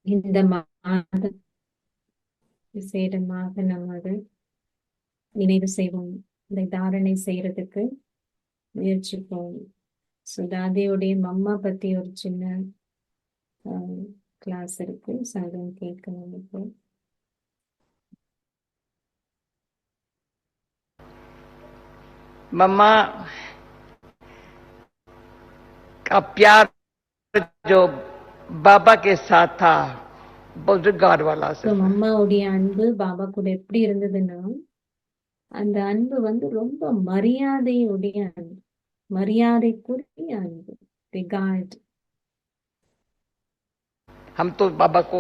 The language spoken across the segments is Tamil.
இந்த மாத விசேடமாக நமது நினைவு செய்வோம். இந்த தாரணை செய்யறதுக்கு முயற்சிப்போம். சுதாதியோடைய மம்மா பத்தி ஒரு சின்ன கிளாஸ் இருக்கு. சங்கம் கேட்கணும். இப்போ मम्मा का प्यार जो बाबा के साथ था बहुत रिगार्ड वाला से மம்மாவுடைய அன்பு பாபா கூட எப்படி இருந்ததுன்னா, அந்த அன்பு வந்து ரொம்ப மரியாதையுடைய அன்பு, மரியாதைக்குரிய அன்பு, रिगार्ड। हम तो बाबा को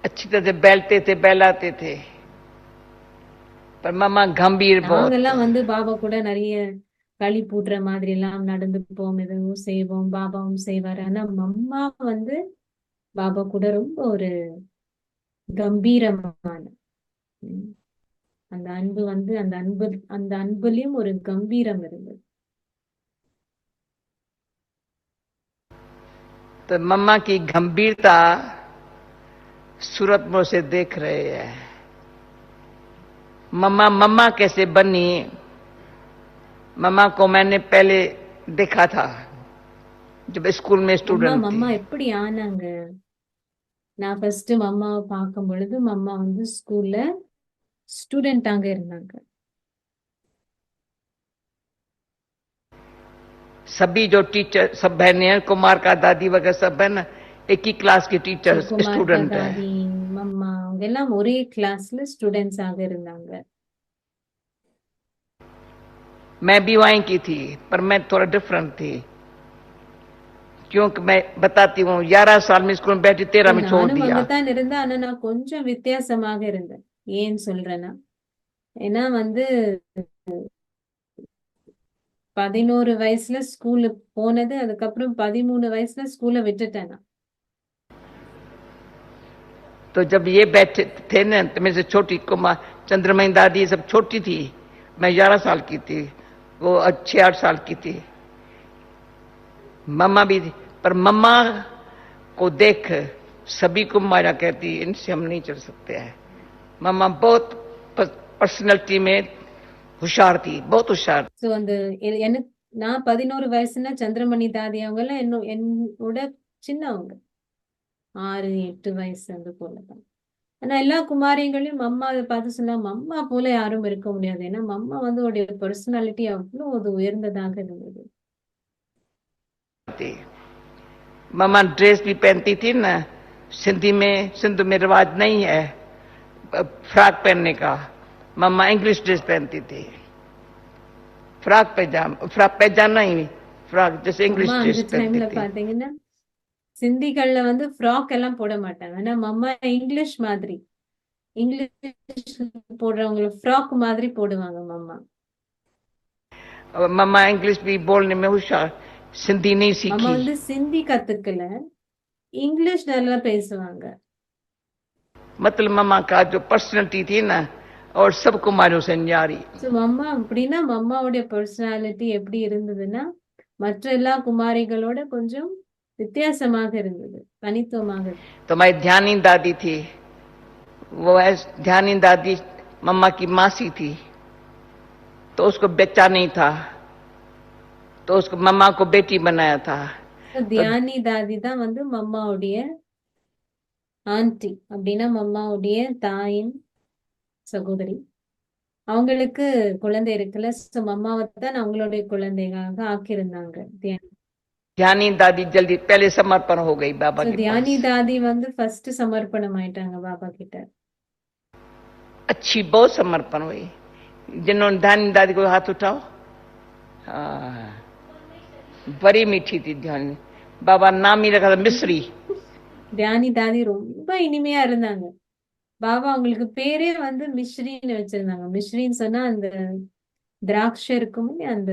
अच्छी तरह से बैलते थे, बहलाते थे, पर मम्मा गंभीर बहुत। நாங்கெல்லாம் வந்து பாபா கூட நிறைய களி பூட்டுற மாதிரி எல்லாம் நடந்துப்போம், எதுவும் செய்வோம், பாபாவும் செய்வாரு. ஆனா மம்மா வந்து பாபா கூட ரொம்ப ஒரு கம்பீரமான அந்த அன்பு வந்து அந்த அன்புலயும் ஒரு கம்பீரம் இருந்தது. तो मम्मा की गंभीरता सूरत में से देख रहे हैं। मम्मा मम्मा कैसे बनी, मम्मा को मैंने पहले देखा था जब स्कूल में स्टूडेंट थी। மம்மா எப்படி ஆனாங்க? நான் ஃபர்ஸ்ட் மம்மாவை பார்க்கும் பொழுது மம்மா வந்து ஸ்கூல்ல ஸ்டூடெண்டாங்க இருந்தாங்க. सभी जो टीचर सब बहनें हैं, कुमार का दादी वगैरह सब है ना, एक ही क्लास की टीचर स्टूडेंट है। மம்மா அவங்க எல்லாம் ஒரே கிளாஸ்ல ஸ்டூடெண்ட்ஸ் ஆக இருந்தாங்க. मैं भी वहीं की थी, पर मैं थोड़ा डिफरेंट थी, क्योंकि मैं बताती हूँ 11 साल में स्कूल में बैठी, 13 में छोड़ दिया। தான் இருந்தேன். ஆனா நான் கொஞ்சம் வித்தியாசமாக இருந்தேன். ஏன் சொல்றேன்னா, ஏன்னா வந்து 11 வயசுல ஸ்கூலு போனது, அதுக்கப்புறம் 13 வயசுல ஸ்கூலை விட்டுட்டேன் நான். तो जब ये बैठे थे ना, तो मेरे से छोटी कुमार चंद्रमणि दादी सब छोटी थी, मैं 11 साल की थी, वो 6-8 साल की थी, मम्मा भी थी। पर मम्मा को देख सभी को माया कहती, इनसे हम नहीं चल सकते हैं। मम्मा बहुत पर्सनैलिटी में हुशार थी, बहुत हुशार। ஸோ அந்த எனக்கு நான் 11 வயசுனா சந்திரமணி தாதி அவங்க எல்லாம் என்னோட சின்னவங்க, 6-8 வயசு அது போலதான். ஆனா எல்லா குமாரிகளையும் மம்மா அதை பார்த்து சொன்னா, மம்மா போல யாரும் இருக்க முடியாது. ஏன்னா மம்மா வந்து உடைய பர்சனாலிட்டி அவ்வளவு அது உயர்ந்ததாக இருந்தது. मम्मा ड्रेस भी पहनती थी ना, सिंधु में रिवाज नहीं है फ्रॉक पहनने का। मम्मा इंग्लिश ड्रेस पहनती थी, फ्रॉक पैजामा ही फ्रॉक, जैसे इंग्लिश ड्रेस पहनती थी। பாத்தீங்கன்னா சிந்திகள்ல வந்து ஃப்ராக் எல்லாம் போட மாட்டாங்க. ஆனா மம்மா இங்கிலீஷ் மாதிரி, இங்கிலீஷ் போடுறவங்க ஃப்ராக் மாதிரி போடுவாங்க மம்மா. मम्मा इंग्लिश भी बोलने में होशियार, सिंधी नहीं सीखी। மம்மா வந்து சிந்தி கத்துக்கல, இங்கிலீஷ் நல்லா பேசுவாங்க. मतलब मम्मा का जो पर्सनैलिटी थी ना, और सब कुमारियों से न्यारी। ஸோ மம்மா அப்படின்னா மம்மாவுடைய பர்சனாலிட்டி எப்படி இருந்ததுன்னா, மற்ற எல்லா குமாரிகளோட கொஞ்சம் வித்தியாசமாக இருந்தது, தனித்துவமாக. तो हमारी ध्यानी दादी थी, वो ध्यानी दादी मम्मा की मासी थी, तो उसको बच्चा नहीं था, तो उसको मम्मा को बेटी बनाया था। தியானி தாதி தான் வந்து மம்மாவுடைய ஆன்டி, அப்படின்னா மம்மாவுடைய தாயின் சகோதரி. அவங்களுக்கு குழந்தை இருக்குல்ல, ஸோ மம்மாவை தான் அவங்களுடைய குழந்தையாக ஆக்கியிருந்தாங்க. ध्यानी दादी जल्दी पहले समर्पण हो गई बाबा के पास। ध्यानी दादी வந்து ஃபர்ஸ்ட் சமர்ப்பணம் ஆயிட்டாங்க பாபா கிட்ட. अच्छी बहुत समर्पण हुई। जिन्होंने ध्यानी दादी को हाथ उठाओ, बड़ी मीठी थी ध्यानी। बाबा नाम ही रखा था मिश्री। ध्यानी दादी ரொம்ப இனிமையா இருந்தாங்க. பாபா அவங்களுக்கு பேரே வந்து மிஸ்ரின்னு வச்சிருந்தாங்க. மிஸ்ரின்னு சொன்னா அந்த திராட்சை இருக்கும், அந்த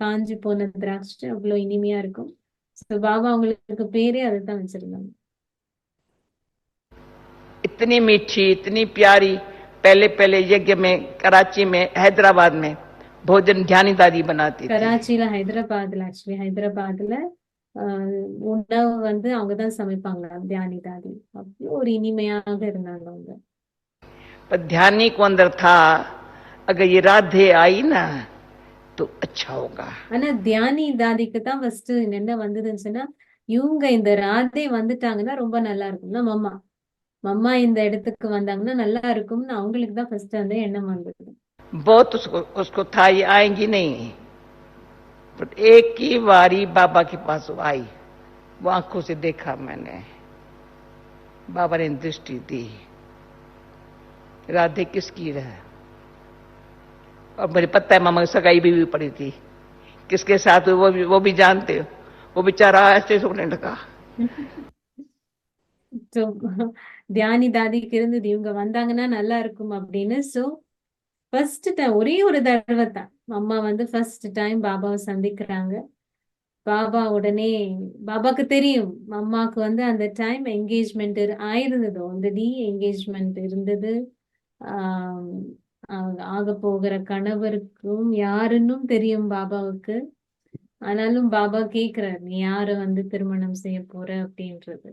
காஞ்சி போன திராட்சை அவ்வளவு இனிமையா இருக்கும். பாபா அவங்களுக்கு பேரே அதுதான் வச்சிருந்தாங்க. इतनी मीठी, इतनी प्यारी। पहले यज्ञ में कराची में, हैदराबाद में भोजन ध्यानी दादी बनाती थी। कराचीला हैदराबादला, एक्चुअली हैदराबादला உணவு வந்து அவங்கதான் சமைப்பாங்க தியானி தாதி. அவ்வளோ ஒரு இனிமையாக இருந்தாங்க அவங்க. पर ध्यानी को अंदर था अगर ये राधे आई ना तो अच्छा होगा. ஆனா தியானி தாதிக்கு தான் ஃபர்ஸ்ட் என்ன வந்ததுன்னு சொன்னா, இவங்க இந்த ராதே வந்துட்டாங்கன்னா ரொம்ப நல்லா இருக்கும்னா மம்மா மம்மா இந்த இடத்துக்கு வந்தாங்கன்னா நல்லா இருக்கும்னு அவங்களுக்கு தான் ஃபர்ஸ்ட் அந்த எண்ணம் வந்தது. बहुत उसको था ये आएंगी नहीं, पर एक ही बारी बाबा के पास आई, वो आंखों से देखा मैंने, बाबा ने दृष्टि दी, राधे किसकी है. और मुझे पता है मामा की सगाई भी पड़ी थी, किसके साथ हुई वो भी जानते हो. वो बेचारा ऐसे सोने लगा. ஸோ தியானி தாதிக்கு இருந்தது இவங்க வந்தாங்கன்னா நல்லா இருக்கும் அப்படின்னு. ஸோ ஃபர்ஸ்ட் டைம் ஒரே ஒரு தடவை தான் அம்மா வந்து ஃபர்ஸ்ட் டைம் பாபாவை சந்திக்கிறாங்க. பாபா உடனே பாபாக்கு தெரியும் அம்மாவுக்கு வந்து அந்த டைம் என்கேஜ்மெண்ட் ஆயிருந்தது, ஆல்ரெடி என்கேஜ்மெண்ட் இருந்தது. ஆக போகிற கணவருக்கும் யாருன்னும் தெரியும் பாபாவுக்கு. ஆனாலும் பாபா கேக்குறாரு நீ யார வந்து திருமணம் செய்ய போற அப்படின்றது.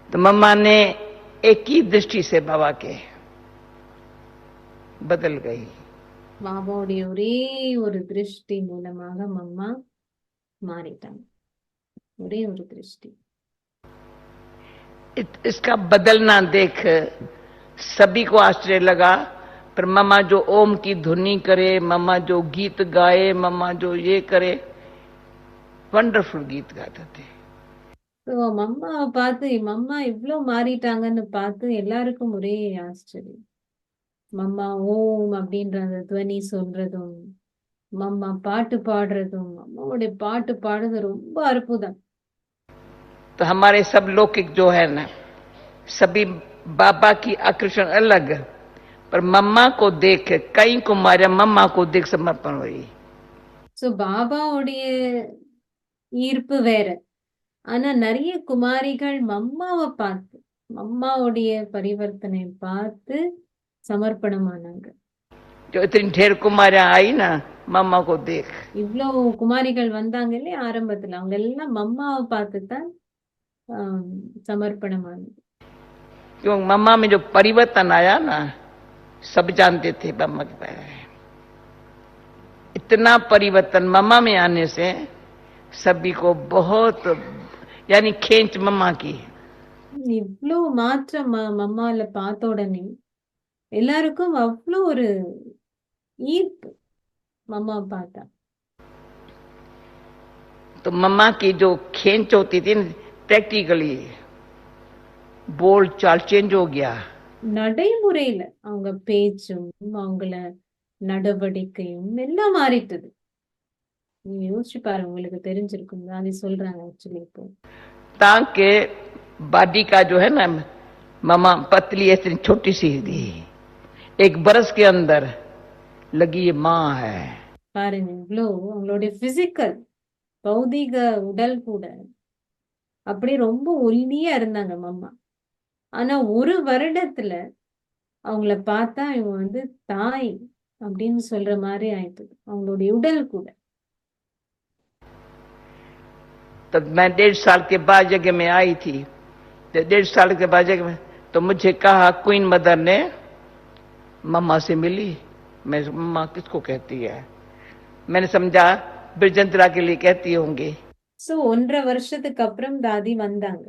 तो मम्मा ने एक ही दृष्टि से बाबा के बदल गई. பாபாவுடைய ஒரே ஒரு திருஷ்டி மூலமாக மம்மா மாறிட்டாங்க. ஒரே ஒரு திருஷ்டி. इसका बदलना देख सभी को आश्चर्य लगा. पर मम्मा जो ओम की धुनी करे, मम्मा जो गीत गाए, मम्मा जो ये करे, वंडरफुल गीत गाते थे. மம்மாவை பார்த்து மம்மா இவ்வளவு மாறிட்டாங்கன்னு பார்த்து எல்லாருக்கும் ஒரே ஆச்சரியம். மம்மா ஓம் அப்படின்ற அந்த துவனி சொல்றதும், மம்மா பாட்டு பாடுறதும், அம்மாவுடைய பாட்டு பாடுறது ரொம்ப அற்புதம். तो हमारे सब लौकिक जो है ना, सभी बाबा की आकर्षण अलग, पर मम्मा को देख कई कुमारियां मम्मा को देख समर्पण हुई. சோ பாபாவுடைய ஈர்ப்பு வேற. ஆனா நிறைய குமாரிகள் மம்மாவை பார்த்து மம்மாவுடைய பரிவர்த்தனை பார்த்து சமர்ப்பணமானாங்க. जो इतनी ढेर कुमारियां आई ना, मम्मा को देख. இவ்வளவு குமாரிகள் வந்தாங்க இல்லையா ஆரம்பத்துல, அவங்க எல்லாம் மம்மாவை பார்த்து தான் समर्पणमानी. क्यों मम्मा में जो परिवर्तन आया ना, सब जानते थे मम्मा के बारे में. इतना परिवर्तन मम्मा में आने से सभी को बहुत यानी खेंच मम्मा की. இவ்வளோ மாற்றம் மம்மால பார்த்த உடனே எல்லாருக்கும் அவ்வளோ ஒரு ஈர்ப்பு मम्मा பார்த்தா. तो मम्मा की जो खेंच होती थी प्रैक्टिकली बोल चाल चेंज हो गया. நடைமுறையில அவங்க பேச்சும் அவங்கள நடவடிக்கையும் எல்லாம் மாறிட்டது. நீங்க யோசிச்சு பாருங்க, உங்களுக்கு தெரிஞ்சிருக்கும். அது சொல்றாங்க ஆக்சுவலி இப்போ ताकि बॉडी का जो है ना मम्मा पतली ऐसी छोटी सी थी, 1 बरस के अंदर लगी ये माँ है. பாருங்க இவ்வளோ அவங்களுடைய பிசிக்கல் பௌதிக உடல் கூட அப்படி ரொம்ப ஒல்லியா இருந்தாங்க மம்மா. ஆனா ஒரு வருடத்துல அவங்கள பார்த்தா இவங்க வந்து தாய் அப்படின்னு சொல்ற மாதிரி ஆயிட்டு அவங்களுடைய உடல் கூட. तब मैं 1.5 साल के बाद जगह में आई थी. 1.5 साल के बाद जगह में तो मुझे कहा क्वीन मदर ने मम्मा से मिली. मैं मम्मा किसको कहती है? मैंने समझा ब्रजेंद्रा के लिए कहती होंगी. சோ 1.5 வருஷத்துக்கு அப்புறம் தாதி வந்தாங்க.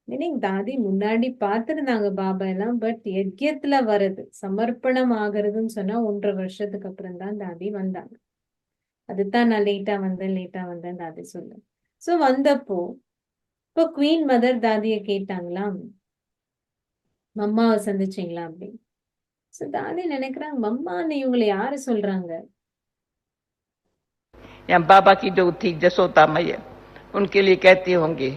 மீனிங் தாதி முன்னாடி பார்த்திருந்தாங்க பாபா எல்லாம், பட் யஜ்யத்துல வர்றது சமர்ப்பணம் ஆகுறதுன்னு சொன்னா 1.5 வருஷத்துக்கு அப்புறம் தான் தாதி வந்தாங்க. அதுதான் நான் லேட்டா வந்தேன் தாதி சொல்ல. சோ வந்தப்போ இப்போ குவீன் மதர் தாதிய கேட்டாங்களா மம்மாவை சந்திச்சீங்களா அப்படின்னு. சோ தாதி நினைக்கிறாங்க மம்மான்னு இவங்களை யாரு சொல்றாங்க? या बाबा की जो थी जसोदा मैया उनके लिए कहती होंगी.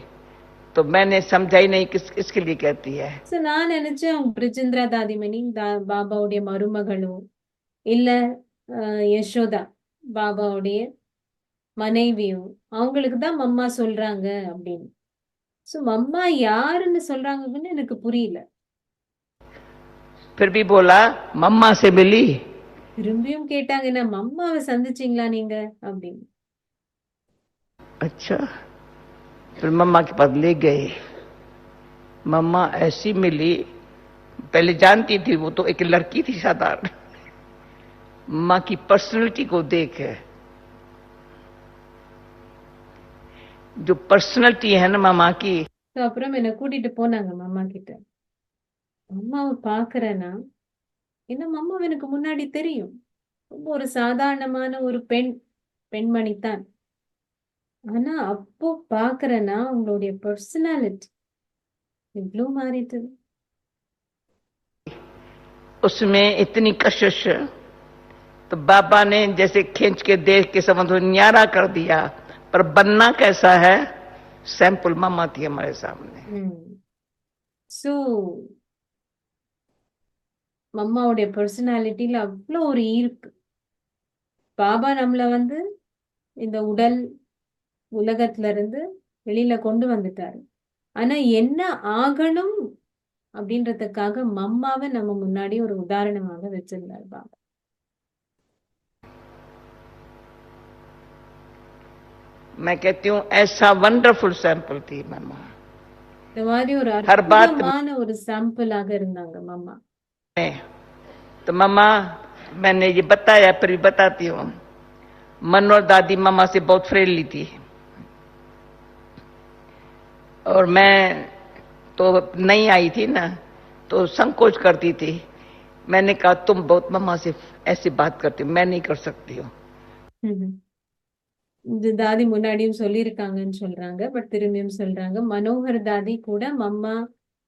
तो मैंने समझा ही नहीं किसके लिए कहती है. சோ நான் நினைச்சேன் அவங்க பிரிஜிந்திரா தாதி மீனிங் பாபாவுடைய மருமகளோ இல்ல யசோதா பாபாவுடைய மனைவியோ அவங்களுக்கு தான் மம்மா சொல்றாங்க அப்படின்னு. சோ மம்மா யாருன்னு சொல்றாங்கன்னு எனக்கு புரியல. फिर भी बोला मम्मा से मिली திரும்பியும் கேட்டாங்க, என்ன மம்மாவை சந்திச்சீங்களா நீங்க அப்படின்னு. अच्छा, फिर मम्मा के पास ले गए। मम्मा ऐसी मिली, पहले जानती थी वो तो एक लड़की थी साधारण, माँ की पर्सनैलिटी को देख है, जो पर्सनैलिटी है ना मामा की। So, அப்புறம் என்ன கூட்டிட்டு போனாங்க மம்மா கிட்ட. மம்மாவை பாக்குறேன்னா என்ன மம்மாவை எனக்கு முன்னாடி தெரியும். ரொம்ப ஒரு சாதாரணமான ஒரு பெண்மணிதான். ஆனா அப்போ பாக்குறேன்னா உங்களுடைய பர்சனாலிட்டி இவ்ளோ மாறிட்டது. उसमें इतनी कशिश, तो बाबा ने जैसे खींच के देख के समझो न्यारा कर दिया, पर बनना कैसा है सैंपल मामा थी हमारे सामने। சோ மம்மாவுடைய பர்சனாலிட்டியில அவ்வளோ ஒரு ஈர்ப்பு. பாபா நம்மள வந்து இந்த உலகத்துல இருந்து வெளியில கொண்டு வந்துட்டாரு. ஆனா என்ன ஆகணும் அப்படின்றதுக்காக மம்மாவை நம்ம முன்னாடி ஒரு உதாரணமாக வச்சிருந்தாரு பாபா. मैं कहती हूँ ऐसा वंडरफुल सैंपल थी मामा। இந்த மாதிரி ஒரு हर बात அற்புதமான ஒரு சாம்பிளாக இருந்தாங்க மம்மா. में तो मामा मैंने ये बताया, फिर भी बताती हूँ, मनोहर दादी मामा से बहुत फ्रेंडली थी, और मैं तो नहीं आई थी ना, तो संकोच करती थी। मैंने कहा तुम बहुत मामा से ऐसी बात करती हो, मैं नहीं कर सकती हूँ। இது தாதி முன்னாடியும் சொல்லியிருக்காங்கன்னு சொல்றாங்க. பட் திரும்பியும் சொல்றாங்க, மனோகர் தாதி கூட மம்மா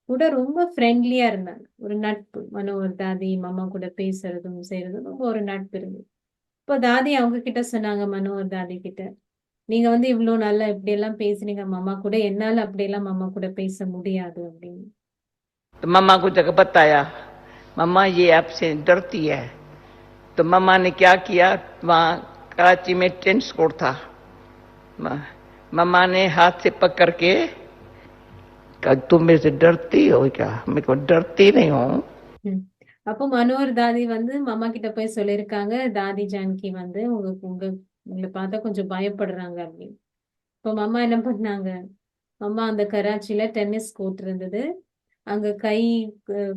கூட ரொம்ப ஃப்ரெண்ட்லியா இருந்தாங்க. ஒரு நட்பு. மனோகர் தாதி மம்மா கூட பேசுறதும் செய்யறதும் ரொம்ப ஒரு நட்பு இருந்தது. இப்போ தாதி அவங்க கிட்ட சொன்னாங்க, மனோகர் தாதி கிட்ட, நீங்க வந்து இவ்ளோ நல்லா இப்படி எல்லாம் பேசுனீங்க மம்மா கூட, என்னால அப்படியெல்லாம் மம்மா கூட பேச முடியாது அப்படின்னு. तो मम्मा को जगह बताया, मम्मा ये आपसे डरती है। तो मम्मा ने क्या किया, वहां कराची में टेनिस कोर्ट था, मम्मा ने हाथ से पकड़ के कहा तुम मेरे से डरती हो क्या? मैं को डरती नहीं हूं। அப்போ மனோகர் தாதி வந்து மம்மா கிட்ட போய் சொல்லியிருக்காங்க, தாதி ஜானகி வந்து உங்களை பார்த்தா கொஞ்சம் பயப்படுறாங்க அப்படின்னு. இப்போ மம்மா என்ன பண்ணாங்க, மம்மா அந்த கராச்சியில டென்னிஸ் கோர்ட் இருந்தது, அங்க கை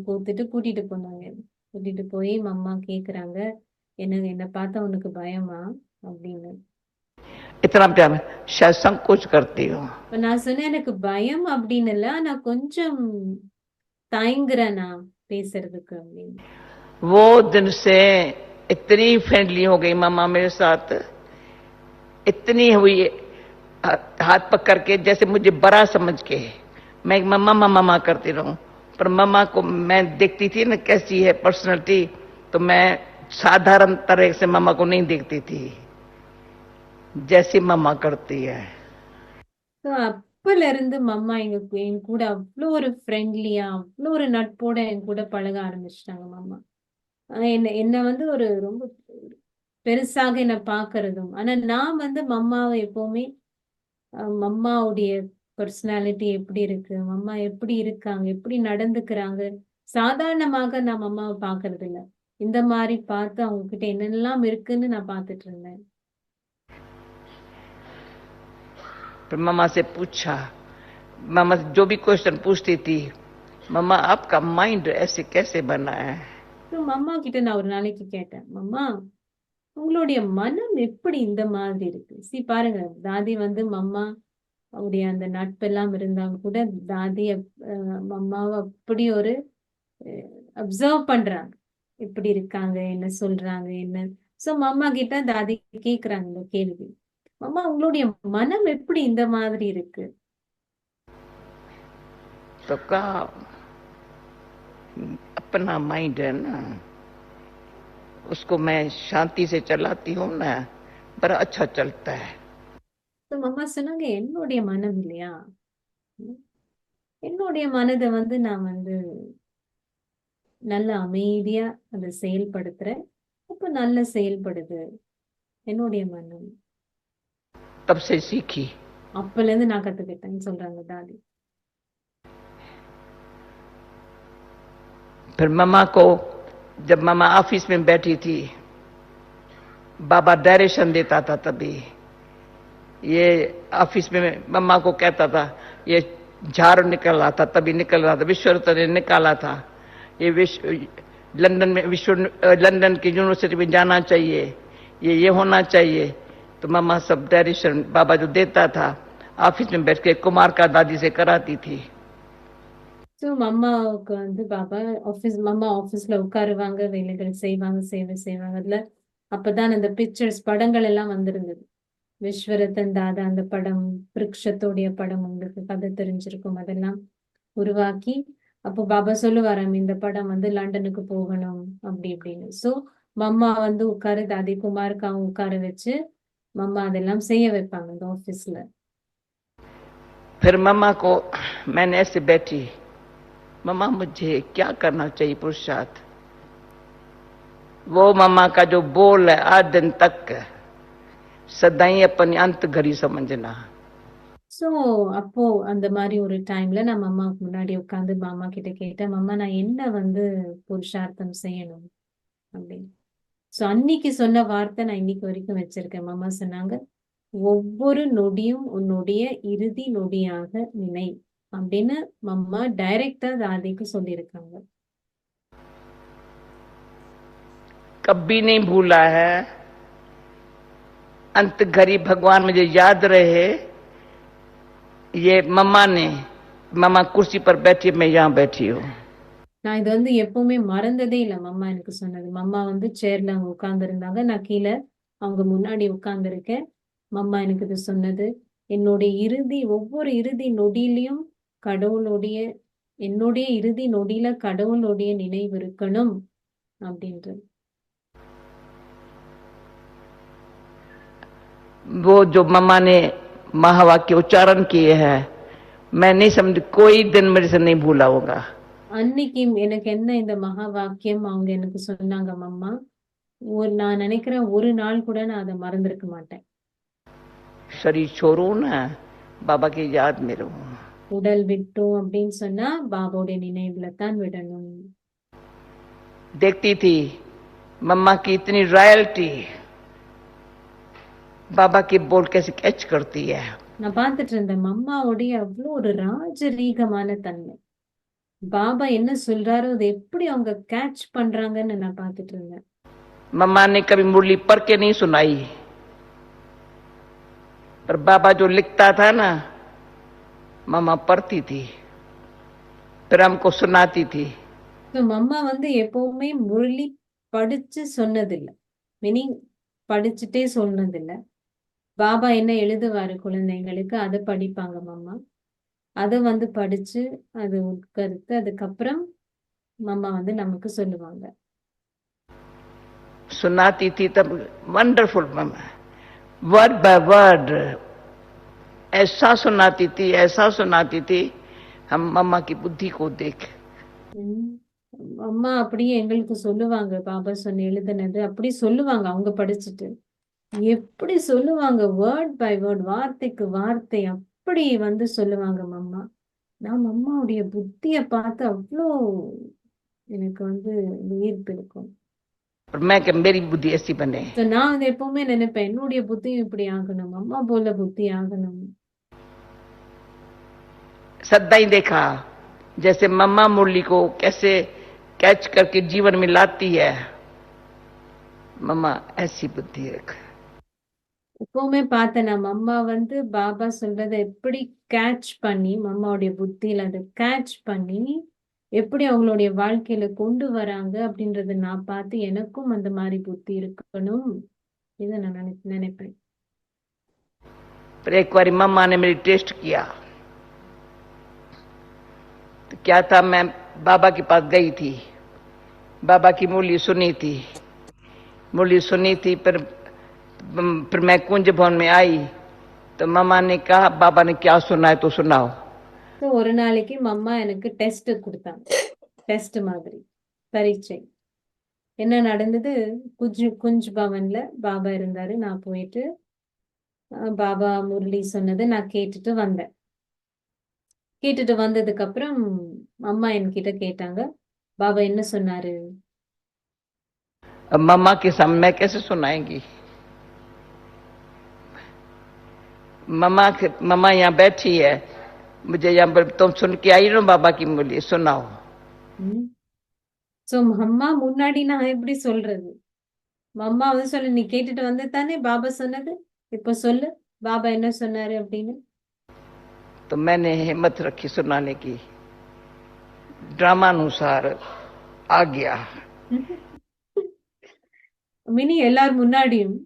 கோத்துட்டு கூட்டிட்டு போனாங்க. கூட்டிட்டு போய் மம்மா கேக்குறாங்க, என்ன பார்த்தா உனக்கு பயமா அப்படின்னு. इतना प्यार शायद संकोच करती हूँ। இப்ப நான் சொன்னேன், எனக்கு பயம் அப்படின்னு இல்ல, நான் கொஞ்சம் தயங்குறேனா பேசுறதுக்கு அப்படின்னு. वो दिन से इतनी फ्रेंडली हो गई मामा मेरे साथ, इतनी हुई, हाथ पकड़ के जैसे मुझे बड़ा समझ के मैं मम्मा मम्मा मम्मा करती रहूं। पर मम्मा को मैं देखती थी ना कैसी है पर्सनालिटी, तो मैं साधारण तरह से मम्मा को नहीं देखती थी, जैसी मम्मा करती है। So, அப்பல இருந்து மம்மா என் கூட அவ்வளோ ஒரு ஃப்ரெண்ட்லியா, அவ்வளோ ஒரு நட்போட என் கூட பழக ஆரம்பிச்சிட்டாங்க மம்மா. என்ன வந்து ஒரு ரொம்ப பெருசாக என்ன பாக்குறதும். ஆனா நான் வந்து மம்மாவை எப்பவுமே மம்மாவுடைய பர்சனாலிட்டி எப்படி இருக்கு, மம்மா எப்படி இருக்காங்க, எப்படி நடந்துக்கிறாங்க, சாதாரணமாக நான் மம்மாவை பாக்குறது இல்ல. இந்த மாதிரி பார்த்து அவங்க கிட்ட என்னெல்லாம் இருக்குன்னு நான் பார்த்துட்டு இருந்தேன். फिर मम्मा से पूछा, मम्मा जो भी क्वेश्चन पूछती थी, मम्मा आपका माइंड ऐसे कैसे बना है? तो மம்மா கிட்ட நான் ஒரு நாளைக்கு கேட்டேன், மம்மா உங்களுடைய மனம் எப்படி இந்த மாதிரி இருக்கு? பாருங்க, தாதி வந்து மம்மா அவருடைய அந்த நட்பெல்லாம் இருந்தாங்க கூட தாதி மம்மாவை அப்படி ஒரு அப்சர்வ் பண்றாங்க, எப்படி இருக்காங்க, என்ன சொல்றாங்க, என்ன. சோ மம்மா கிட்ட தாதி கேக்குறாங்க இந்த கேள்வி, மம்மா உங்களுடைய மனம் எப்படி இந்த மாதிரி இருக்கு? तो कहा अपना माइंड है ना, उसको मैं शांति से चलाती हूँ ना, बड़ा अच्छा चलता है। तो मम्मा சொன்னாங்க, என்னுடைய மனம் இல்லையா, என்னுடைய மனதை வந்து நான் வந்து நல்ல அமைதியா அதை செயல்படுத்துறேன், அப்ப நல்ல செயல்படுது என்னுடைய மனம். तब से सीखी। அப்பல இருந்து நான் கத்துக்கிட்டேன்னு சொல்றாங்க தாதி. फिर मम्मा को, जब मम्मा ऑफिस में बैठी थी, बाबा डायरेक्शन देता था तभी। ये ऑफिस में मम्मा को कहता था, ये झाड़ू निकल रहा था, तभी निकल रहा था, विश्वरत्न ने निकाला था, ये लंदन में लंदन की यूनिवर्सिटी में जाना चाहिए, ये होना चाहिए। तो मम्मा सब डायरेक्शन बाबा जो देता था ऑफिस में बैठ के कुमार का दादी से कराती थी। ஸோ மம்மாவுக்கு வந்து பாபா மம்மா ஆஃபீஸ்ல உட்காருவாங்க, வேலைகள் செய்வாங்க, சேவை செய்வாங்க. அதுல அப்பதான் அந்த பிக்சர்ஸ் படங்கள் எல்லாம் வந்திருந்தது. விஸ்வரத்தன் தாதா அந்த படம், விருட்சத்தோடைய படம் உங்களுக்கு கதை தெரிஞ்சிருக்கும். அதெல்லாம் உருவாக்கி அப்போ பாபா சொல்லுவாராம், இந்த படம் வந்து லண்டனுக்கு போகணும் அப்படி இப்படின்னு. ஸோ மம்மா வந்து உட்காரு, தாதி குமாருக்காவும் உட்கார வச்சு மம்மா அதெல்லாம் செய்ய வைப்பாங்க இந்த ஆபீஸ்ல. फिर मम्मा को मैंने ऐसे बैठी, मम्मा मुझे क्या करना चाहिए पुरुषार्थ। वो मम्मा का जो बोल है आज दिन तक सदाई अपनी अंत घड़ी समझना। ஸோ அப்போ அந்த மாதிரி ஒரு டைம்ல நான் மம்மாவுக்கு முன்னாடி உட்காந்து மாமா கிட்ட கேட்டேன், மம்மா நான் என்ன வந்து புருஷார்த்தம் செய்யணும் அப்படின்னு. ஸோ அன்னைக்கு சொன்ன வார்த்தை நான் இன்னைக்கு வரைக்கும் வச்சிருக்கேன். மம்மா சொன்னாங்க, ஒவ்வொரு நொடியும் உன்னுடைய இறுதி நொடியாக நினை அப்படின்னு மம்மா டைரக்டா தாதிக்கு சொல்லியிருக்காங்க. कभी नहीं भूला है, अंत घड़ी भगवान मुझे याद रहे। ये मम्मा कुर्सी पर बैठी, मैं यहाँ बैठी हूँ। நான் இது வந்து எப்பவுமே மறந்ததே இல்லை. மம்மா எனக்கு சொன்னது. மம்மா வந்து சேர்ல அவங்க உட்கார்ந்து இருந்தாங்க, நான் கீழே அவங்க முன்னாடி உட்கார்ந்து இருக்கேன். மம்மா எனக்கு இது சொன்னது. என்னுடைய ஒவ்வொரு இறுதி நொடியிலையும் கடவுளுடைய என்னுடைய இறுதி நொடியில கடவுளுடைய நினைவு இருக்கணும் அப்படின்றது. वो जो मम्मा ने महावाक्य उच्चारण किए हैं, मैं नहीं समझ, कोई दिन मेरे से नहीं भूला होगा। அன்னைக்கு எனக்கு என்ன இந்த மகா வாக்கியம் அவங்க எனக்கு சொன்னாங்க மம்மா, நான் நினைக்கிறேன் ஒரு நாள் கூட நான் அதை மறந்திருக்க மாட்டேன். शरीर छोड़ू ना, बाबा की याद में रहूं। உடல் விட்டோம் அப்படின்னு சொன்னா பாபாவுடைய நினைவுல தான் விடணும். देखती थी मम्मा की इतनी रॉयल्टी, बाबा की बोल कैसे कैच करती है। நான் பார்த்துட்டு இருந்தேன் மம்மாவுடைய அவ்வளோ ஒரு ராஜரீகமான தன்மை. பாபா என்ன சொல்றாரோ அதை எப்படி அவங்க கேட்ச் பண்றாங்கன்னு நான் பார்த்துட்டு இருந்தேன். मम्मा ने कभी मुरली पढ़ के नहीं सुनाई, पर बाबा जो लिखता था ना, मम्मा पढ़ती थी, फिर हमको सुनाती थी। ஸோ மம்மா வந்து எப்பவுமே முரளி படிச்சு சொன்னதில்லை, மீனிங் படிச்சுட்டே சொன்னதில்லை. பாபா என்ன எழுதுவாரு குழந்தைங்களுக்கு அதை படிப்பாங்க மம்மா. அதை வந்து படிச்சு அது உட்கருத்து அதுக்கப்புறம் மம்மா வந்து நமக்கு சொல்லுவாங்க. सुनाती थी तब wonderful mama, word by word ऐसा सुनाती थी हम मम्मा की बुद्धि को देख। அம்மா அப்படியே எங்களுக்கு சொல்லுவாங்க, பாபா சொன்ன எழுதுனது அப்படி சொல்லுவாங்க. அவங்க படிச்சுட்டு எப்படி சொல்லுவாங்க, வேர்ட் பை வேர்ட், வார்த்தைக்கு வார்த்தை அப்படி வந்து சொல்லுவாங்க மம்மா. நான் மம்மாவுடைய புத்திய பார்த்து அவ்வளோ எனக்கு வந்து ஈர்ப்பு இருக்கும். मेरी बुद्धि ऐसी बने। நான் வந்து எப்பவுமே நினைப்பேன் என்னுடைய புத்தி இப்படி ஆகணும், அம்மா போல புத்தி ஆகணும். सदा ही देखा जैसे मम्मा मुरली को कैसे कैच करके जीवन में लाती है, मम्मा ऐसी बुद्धि रख। எப்பவுமே பார்த்தேன் நான் மம்மா வந்து பாபா சொல்றதை எப்படி கேட்ச் பண்ணி, மம்மாவுடைய புத்தியில அதை கேட்ச் பண்ணி எப்படி அவங்களுடைய வாழ்க்கையில கொண்டு வராங்க அப்படின்றத நான் பார்த்து எனக்கும் அந்த மாதிரி புத்தி இருக்கணும் இதை நான் நினைப்பேன். एक बार मम्मा ने मेरी टेस्ट किया, तो क्या था, मैं बाबा के पास गई थी, बाबा की मुरली सुनी थी, फिर मैं कुंज भवन में आई, तो मम्मा ने कहा बाबा ने क्या सुना है तो सुनाओ। ஸோ ஒரு நாளைக்கு மம்மா எனக்கு டெஸ்ட் கொடுத்தாங்க, டெஸ்ட் மாதிரி பரீட்சை. என்ன நடந்தது, குஞ்ச் பவன்ல பாபா இருந்தாரு. நான் போயிட்டு பாபா முரளி சொன்னதை நான் கேட்டுட்டு வந்தேன். கேட்டுட்டு வந்ததுக்கு அப்புறம் அம்மா என்கிட்ட கேட்டாங்க, பாபா என்ன சொன்னாரு. अब मम्मा के सामने कैसे सुनाएंगी। मम्मा यहाँ बैठी है, मुझे यहाँ पर तुम सुन के आई ना बाबा की मुरली, सुनाओ. சோ அம்மா முன்னாடி நான் எப்படி சொல்றது? அம்மா வந்து சொல்லு, நீ கேட்டுட்டு வந்து தானே பாபா சொன்னது, இப்ப சொல்லு பாபா என்ன சொன்னாரு அப்படின்னு. तो मैंने हिम्मत रखी सुनाने की. ड्रामानुसार आ गया. மினி எல்லார் முன்னாடியும்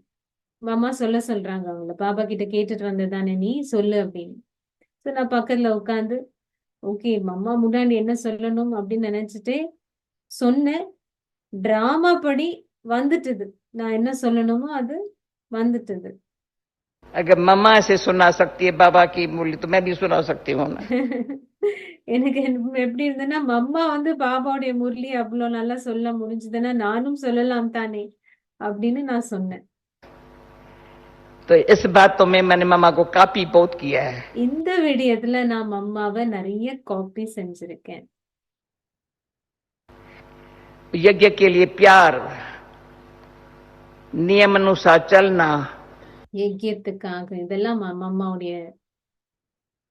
மாமா சொல்றாங்க அவங்கள, பாபா கிட்ட கேட்டுட்டு வந்ததானே நீ சொல்லு அப்படின்னு. சோ நான் பக்கத்துல உட்காந்து ஓகே மம்மா முன்னாடி என்ன சொல்லணும் அப்படின்னு நினைச்சிட்டே சொன்னேன். டிராமா படி வந்துட்டுது, நான் என்ன சொல்லணுமோ அது வந்துட்டுது. अगर मम्मा ऐसे सुना सकती है बाबा की मुरली, तो मैं भी सुना सकती हूँ ना. எனக்கு எப்படி இருந்ததுன்னா, மம்மா வந்து பாபாவுடைய முரளி அவ்வளவு நல்லா சொல்ல முடிஞ்சதுன்னா நானும் சொல்லலாம் தானே அப்படின்னு நான் சொன்னேன். तो इस बातों में मैंने मम्मा को कॉपी बहुत किया है. இந்த விடயத்துல நான் மம்மாவை நிறைய காப்பி செஞ்சிருக்கேன். यज्ञ के लिए प्यार, नियम अनुसार चलना, யஜ்யத்துக்காக இதெல்லாம் மம்மாவுடைய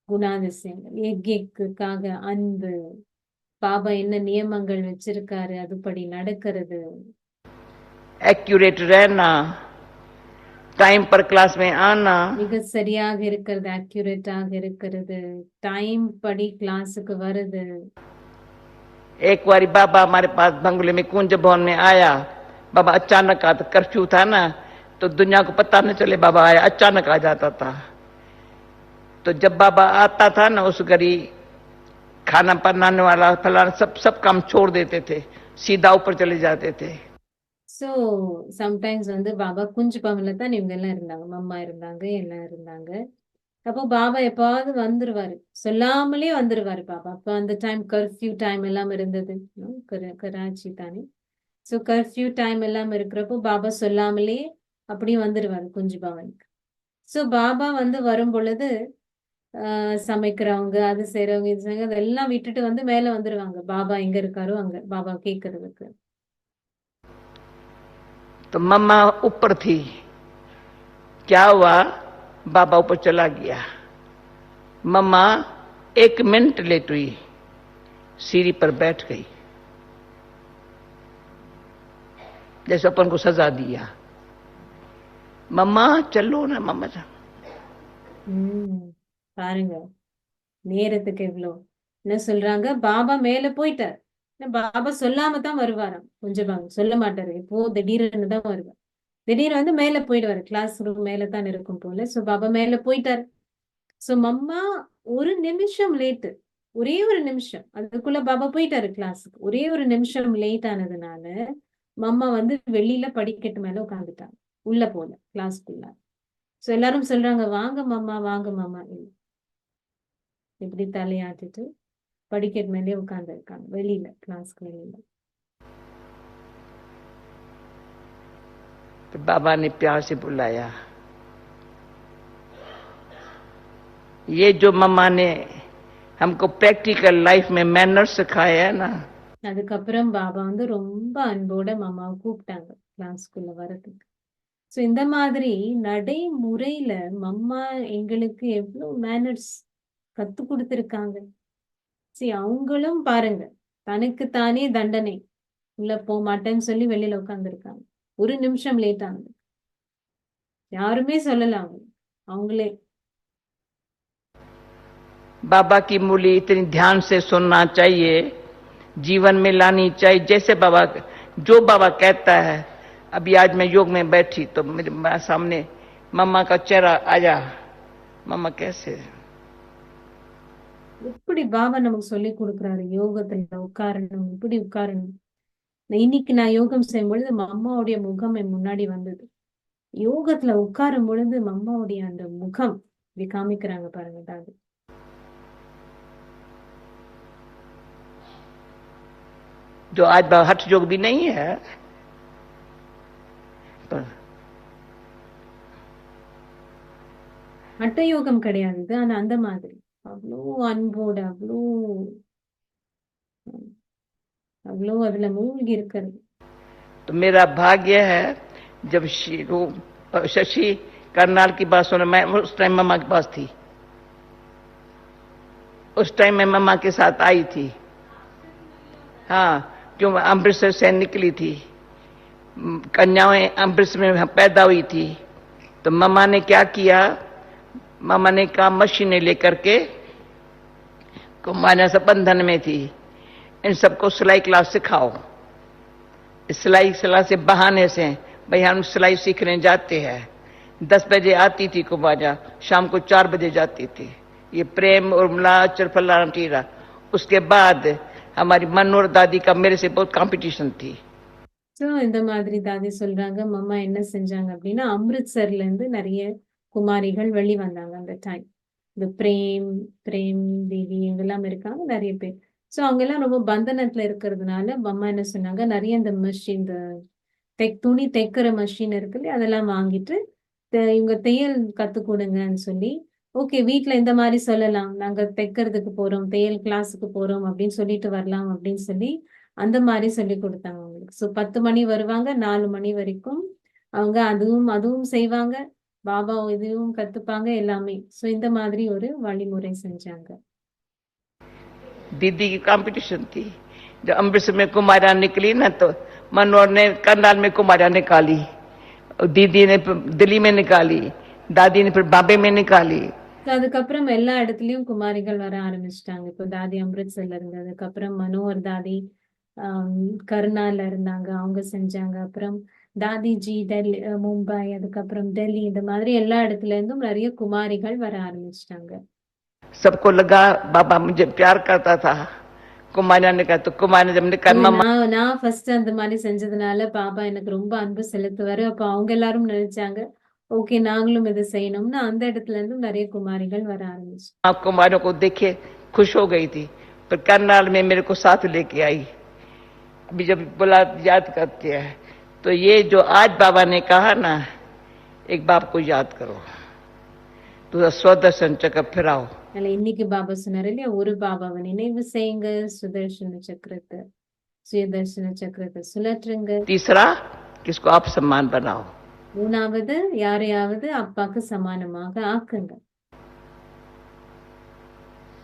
குணாதிசயங்கள். யஜ்யத்துக்காக அன்பு, பாபா என்ன நியமங்கள் வச்சிருக்காரு அதுபடி நடக்கிறது, एक्यूरेट रहना, टाइम पर क्लास में आना, மிக சரியாக இருக்கிறது, அக்யூரேட்டாக இருக்கிறது, டைம் படி கிளாஸுக்கு வருது. एक बार बाबा हमारे पास बंगले में कुंज भवन में आया. बाबा अचानक आता, कर्फ्यू था ना, तो दुनिया को पता न चले बाबा आया, अचानक आ जाता था. तो जब बाबा आता था ना, उस घड़ी खाना बनाने वाला फलाना सब काम छोड़ देते थे, सीधा ऊपर चले जाते थे. சோ சம்டைம்ஸ் வந்து பாபா குஞ்சு பவன்ல தான் இவங்க எல்லாம் இருந்தாங்க, மம்மா இருந்தாங்க, எல்லாம் இருந்தாங்க. அப்போ பாபா எப்பாவது வந்துருவாரு, சொல்லாமலே வந்துருவாரு பாபா. அப்ப அந்த டைம் கர்ஃப்யூ டைம் எல்லாம் இருந்தது, கராச்சி தானே. சோ கர்ஃப்யூ டைம் எல்லாம் இருக்கிறப்போ பாபா சொல்லாமலே அப்படியே வந்துருவாரு குஞ்சு பவனுக்கு. சோ பாபா வந்து வரும் பொழுது சமைக்கிறவங்க, அது செய்யறவங்க, இது செய்யறவங்க அதெல்லாம் விட்டுட்டு வந்து மேல வந்துருவாங்க, பாபா எங்க இருக்காரோ அங்க பாபா கேட்கறதுக்கு. तो मम्मा ऊपर थी. क्या हुआ, बाबा ऊपर चला गया. मम्मा 1 मिनट लेट हुई, सीढ़ी पर बैठ गई, जैसे अपन को सजा दिया. मम्मा चलो ना मम्मा. பாருங்க நேரத்துக்கு எவ்வளோ என்ன சொல்றாங்க, பாபா மேல போயிட்டார். பாபா சொல்லாம தான் வருவாராம், கொஞ்சம் சொல்ல மாட்டாரு, இப்போ திடீர்னு தான் வருவார். திடீர்னு வந்து மேல போயிடுவாரு, கிளாஸ் ரூம் மேல தான் இருக்கும் போல. சோ பாபா மேல போயிட்டாரு. சோ மம்மா ஒரு நிமிஷம் லேட்டு, ஒரே ஒரு நிமிஷம், அதுக்குள்ள பாபா போயிட்டாரு கிளாஸுக்கு. ஒரே ஒரு நிமிஷம் லேட் ஆனதுனால மம்மா வந்து வெளியில படிக்கட்டு மேல உட்காந்துட்டாங்க, உள்ள போல கிளாஸ்க்குள்ள. சோ எல்லாரும் சொல்றாங்க வாங்க மாமா வாங்க மாமா, இப்படி தலையாட்டிட்டு படிக்கட்டு மேலே உட்கார்ந்து இருக்காங்க வெளியில, கிளாஸ்க்கு வெளியில. तो बाबा ने प्यार से बुलाया. ये जो मम्मा ने हमको प्रैक्टिकल लाइफ में मैनर्स सिखाया है ना, அதுக்கப்புறம் பாபா வந்து ரொம்ப அன்போட மாமாவை கூப்பிட்டாங்க கிளாஸ்க்குள்ள வரதுக்கு. சோ இந்த மாதிரி நடைமுறையில மம்மா எங்களுக்கு எவ்வளவு மேனர்ஸ் கத்து கொடுத்திருக்காங்க. சரி அவங்களும் பாருங்க, தனக்கு தானே தண்டனை, உள்ள போக மாட்டேன்னு சொல்லி வெளியில உட்கார்ந்து இருக்காங்க. ஒரு நிமிஷம் லேட் ஆனது, யாருமே சொல்லலாம், அவங்களே. बाबा की मुरली इतनी ध्यान से सुनना चाहिए, जीवन में लानी चाहिए, जैसे बाबा जो बाबा कहता है. अभी आज मैं योग में बैठी तो मेरे सामने मम्मा का चेहरा आया. मम्मा कैसे, எப்படி பாபா நமக்கு சொல்லி கொடுக்குறாரு, யோகத்துல உட்காரணும், இப்படி உட்காரணும். இன்னைக்கு நான் யோகம் செய்யும் பொழுது அம்மாவுடைய முகம் என் முன்னாடி வந்தது. யோகத்துல உட்காரும் பொழுது அம்மாவுடைய அந்த முகம் இப்படி காமிக்கிறாங்க பாருங்க. தாது जो आज हठ योग भी नहीं है, पर மட்ட யோகம் கிடையாது இது, ஆனா அந்த மாதிரி அவ்வளோ அன்போட அவ்வளோ அவ்வளோ அதுல மூழ்கி இருக்கிறது. तो मेरा भाग्य है जब शशि करनाल की बात सुनो, मैं उस टाइम मम्मा के पास थी। उस टाइम मैं मम्मा के साथ आई थी। हाँ, क्यों अमृतसर से निकली थी, कन्याएं अमृतसर में पैदा हुई थी। तो मम्मा ने क्या किया, मम्मा ने कहा मशीनें लेकर के, कुमारियां सब बंधन में थी, इन सबको सिलाई क्लास सिखाओ। सिलाई क्लास से बहाने से भाई हम सिलाई सीखने जाते हैं। 10 बजे आती थी कुमारियां, शाम को 4 बजे जाती थी। ये प्रेम उर्मिला चरफला टीरा। उसके बाद हमारी मनोहर दादी का मेरे से बहुत कंपटीशन थी। ஸோ இந்த மாதிரி தாதி சொல்றாங்க, மம்மா என்ன செஞ்சாங்க அப்படின்னா அம்ரித்சர்ல இருந்து நிறைய குமாரிகள் வெளி வந்தாங்க அந்த டைம். இந்த பிரேம் பிரேம் தேவி இவங்கெல்லாம் இருக்காங்க நிறைய பேர். ஸோ அவங்க எல்லாம் ரொம்ப பந்தனத்துல இருக்கிறதுனால மம்மா என்ன சொன்னாங்க, நிறைய இந்த மிஷின், இந்த துணி தைக்கிற மிஷின் இருக்கு இல்லையா, அதெல்லாம் வாங்கிட்டு இவங்க தையல் கத்து கொடுங்கன்னு சொல்லி, ஓகே வீட்ல இந்த மாதிரி சொல்லலாம், நாங்க தைக்கிறதுக்கு போறோம், தையல் கிளாஸுக்கு போறோம் அப்படின்னு சொல்லிட்டு வரலாம் அப்படின்னு சொல்லி அந்த மாதிரி சொல்லி கொடுத்தாங்க அவங்களுக்கு. ஸோ 10 மணி வருவாங்க, 4 மணி வரைக்கும் அவங்க அதுவும் அதுவும் செய்வாங்க, பாபா இதுவும் கத்துப்பாங்க எல்லாமே. ஸோ இந்த மாதிரி ஒரு வழிமுறை செஞ்சாங்க. दीदी की कंपटीशन थी। जब अमृतसर में कुमारियां निकली ना, तो मनोहर ने करनाल में कुमारियां निकाली, दीदी ने दिल्ली में निकाली, दादी ने फिर बॉम्बे में निकाली। So அதுக்கப்புறம் எல்லா இடத்துலயும் குமாரிகள் வர ஆரம்பிச்சிட்டாங்க. இப்போ தாதி அம்ரித்சர்ல இருந்தது, அதுக்கப்புறம் மனோகர் தாதி கருணால இருந்தாங்க, அவங்க செஞ்சாங்க. அப்புறம் தாதி ஜி டெல்லி, மும்பை, அதுக்கப்புறம் டெல்லி, இந்த மாதிரி எல்லா இடத்துல இருந்தும் நிறைய குமாரிகள் வர ஆரம்பிச்சிட்டாங்க. सबको लगा बाबा मुझे प्यार करता था। कुमारियां ने कहा, तो कुमारी जब ने कहा मम्मा, நான் ஃபர்ஸ்ட் அந்த மாதிரி செஞ்சதுனால பாபா எனக்கு ரொம்ப அன்பு செலுத்துவாரு. அப்ப அவங்க எல்லாரும் நினைச்சாங்க, ஓகே நாங்களும் இதை செய்யணும்னு அந்த இடத்துல இருந்து நிறைய குமாரிகள் வர ஆரம்பிச்சு. कुमारियों को देखे खुश हो गई थी, पर करनाल में मेरे को साथ लेके आई। अभी जब बोला याद करते हैं, तो ये जो आज बाबा ने कहा ना, एक बाप को याद करो, तो स्वदर्शन चक्र फिराओ। அதுல இன்னைக்கு பாபா சொன்னாரு இல்லையா, ஒரு பாபாவை நினைவு செய்யுங்க, சுதர்சன சக்கரத்தை சுயதர்சன சக்கரத்தை சுழற்றுங்க. तीसरा, किसको आप सम्मान बनाओ। மூணாவது, யாரையாவது அப்பாக்கு சமானமாக ஆக்குங்க.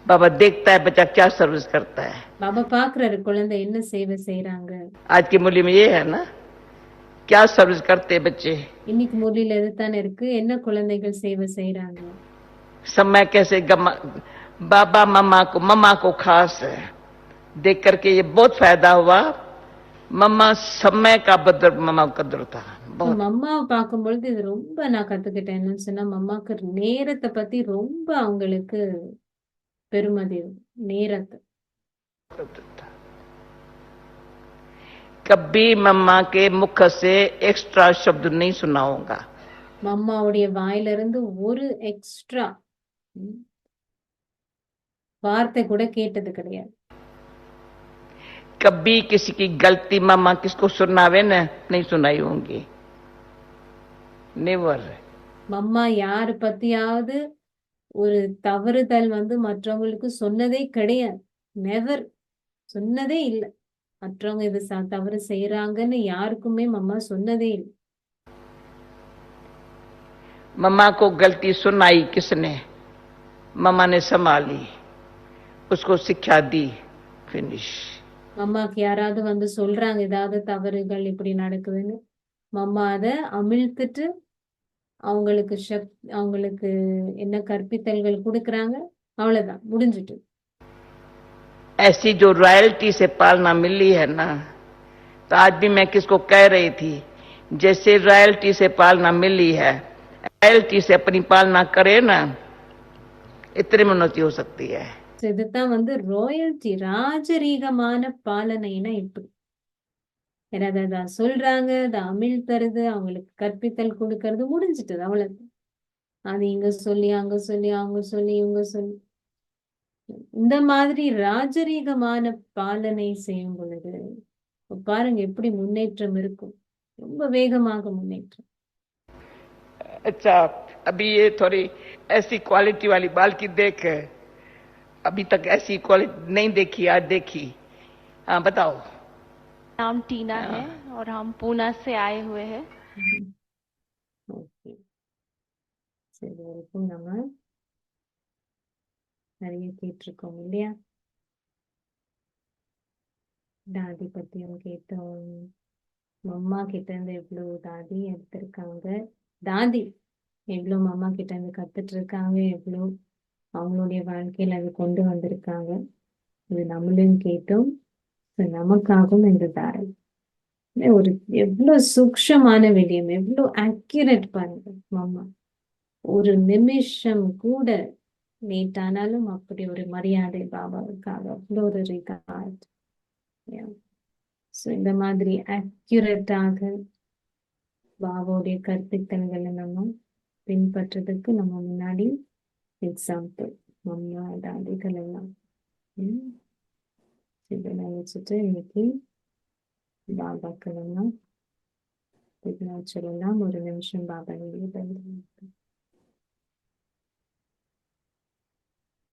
बाबा देखता है बच्चा क्या सर्विस करता है। பாபா பாக்குறாரு குழந்தை என்ன சேவை செய்யறாங்க. आज की मूल्य में ये है ना, क्या सर्विस करते हैं बच्चे। இன்னைக்கு மூலையில எதுதானே இருக்கு, என்ன குழந்தைகள் சேவை செய்யறாங்க. समय कैसे बाबा मम्मा को खास देख करके ये बहुत फायदा हुआ। मम्मा समय का बदर, मम्मा का कदर था बहुत। மம்மாவை பார்க்கும்பொழுது இது ரொம்ப நான் கத்துக்கிட்டேன். என்னன்னு சொன்னா, மம்மாக்கு நேரத்தை பத்தி ரொம்ப அவங்களுக்கு பெருமதி, நேரத்தை. कभी मम्मा के मुख से एक्स्ट्रा शब्द नहीं सुना होगा। மம்மாவுடைய வாயிலிருந்து ஒரு எக்ஸ்ட்ரா வார்த்தை கூட கேட்டது கிடையாது. कभी किसी की गलती मम्मा किसको सुनावे न नहीं सुनाई होंगी, नेवर। மம்மா யாரு பத்தியாவது ஒரு தவறுதல் மற்றவங்களுக்கு சொன்னதே கிடையாது, நெவர், சொன்னதே இல்லை. மற்றவங்க இது தவறு செய்யறாங்கன்னு யாருக்குமே மம்மா சொன்னதே இல்லை. मम्मा को गलती सुनाई किसने, मम्मा ने संभाली, उसको शिक्षा दी, फिनिश। மம்மாக்கு யாராவது சொல்றாங்க ஏதாவது தவறுகள் இப்படி நடக்குதுன்னு, மம்மா அதை அமிழ்த்துட்டு அவங்களுக்கு அவங்களுக்கு என்ன கற்பித்தல்கள் கொடுக்கறாங்க, அவ்வளவுதான், முடிஞ்சிட்டு. ऐसी जो रॉयल्टी से पालना मिली है ना, तो आज भी मैं किसको कह रही थी, जैसे रॉयल्टी से पालना मिली है, रॉयल्टी से अपनी पालना करे ना, इतनी उन्नति हो सकती है। இதுதான் ராயல்டி, ராஜரீகமான பாலனைனா இப்படி. ஏன்னா சொல்றாங்க, அதை அமிழ்த்துறது, அவங்களுக்கு கற்பித்தல் கொடுக்கறது, முடிஞ்சிட்டது, அவ்வளவு. அது இங்க சொல்லி அங்க சொல்லி அவங்க சொல்லி இவங்க சொல்லி, இந்த மாதிரி ராஜரீகமான பாலனை செய்யும் பொழுது பாருங்க எப்படி முன்னேற்றம் இருக்கும், ரொம்ப வேகமாக முன்னேற்றம். अच्छा, अभी ये थोड़ी ऐसी क्वालिटी वाली बाल की देख, अभी तक ऐसी क्वालिटी नहीं देखी, आज देखी। हाँ बताओ। नाम टीना है और हम पूना से आए हुए हैं। ओके। வரைக்கும் நம்ம நிறைய கேட்டிருக்கோம் இல்லையா? தாதி பத்தியும் கேட்டோம். மம்மா கிட்ட இருந்து எவ்வளவு தாதி எடுத்திருக்காங்க, தாதி எவ்வளவு மம்மா கிட்ட இருந்து கத்துட்டு இருக்காங்க, எவ்வளவு அவங்களுடைய வாழ்க்கையில அது கொண்டு வந்திருக்காங்க. இது நம்மளையும் கேட்டோம். நமக்காகவும் இந்த தாரை ஒரு எவ்வளவு சூக்ஷமான விடயம், எவ்வளவு அக்யூரேட் பாருங்க மம்மா. ஒரு நிமிஷம் கூட லேட் ஆனாலும் அப்படி ஒரு மரியாதை பாபாவுக்காக, அவ்வளோ ஒரு ரிகார்ட். இந்த மாதிரி அக்யூரேட்டாக பாபாவுடைய கற்பித்தல்களை நம்ம பின்பற்றதுக்கு நம்ம முன்னாடி எக்ஸாம்பிள் மம்மா தாதிகள் எல்லாம். இதை நினைச்சிட்டு இன்னைக்கு பாபாக்கு நம்ம சொல்லலாம். ஒரு நிமிஷம் பாபா நீங்க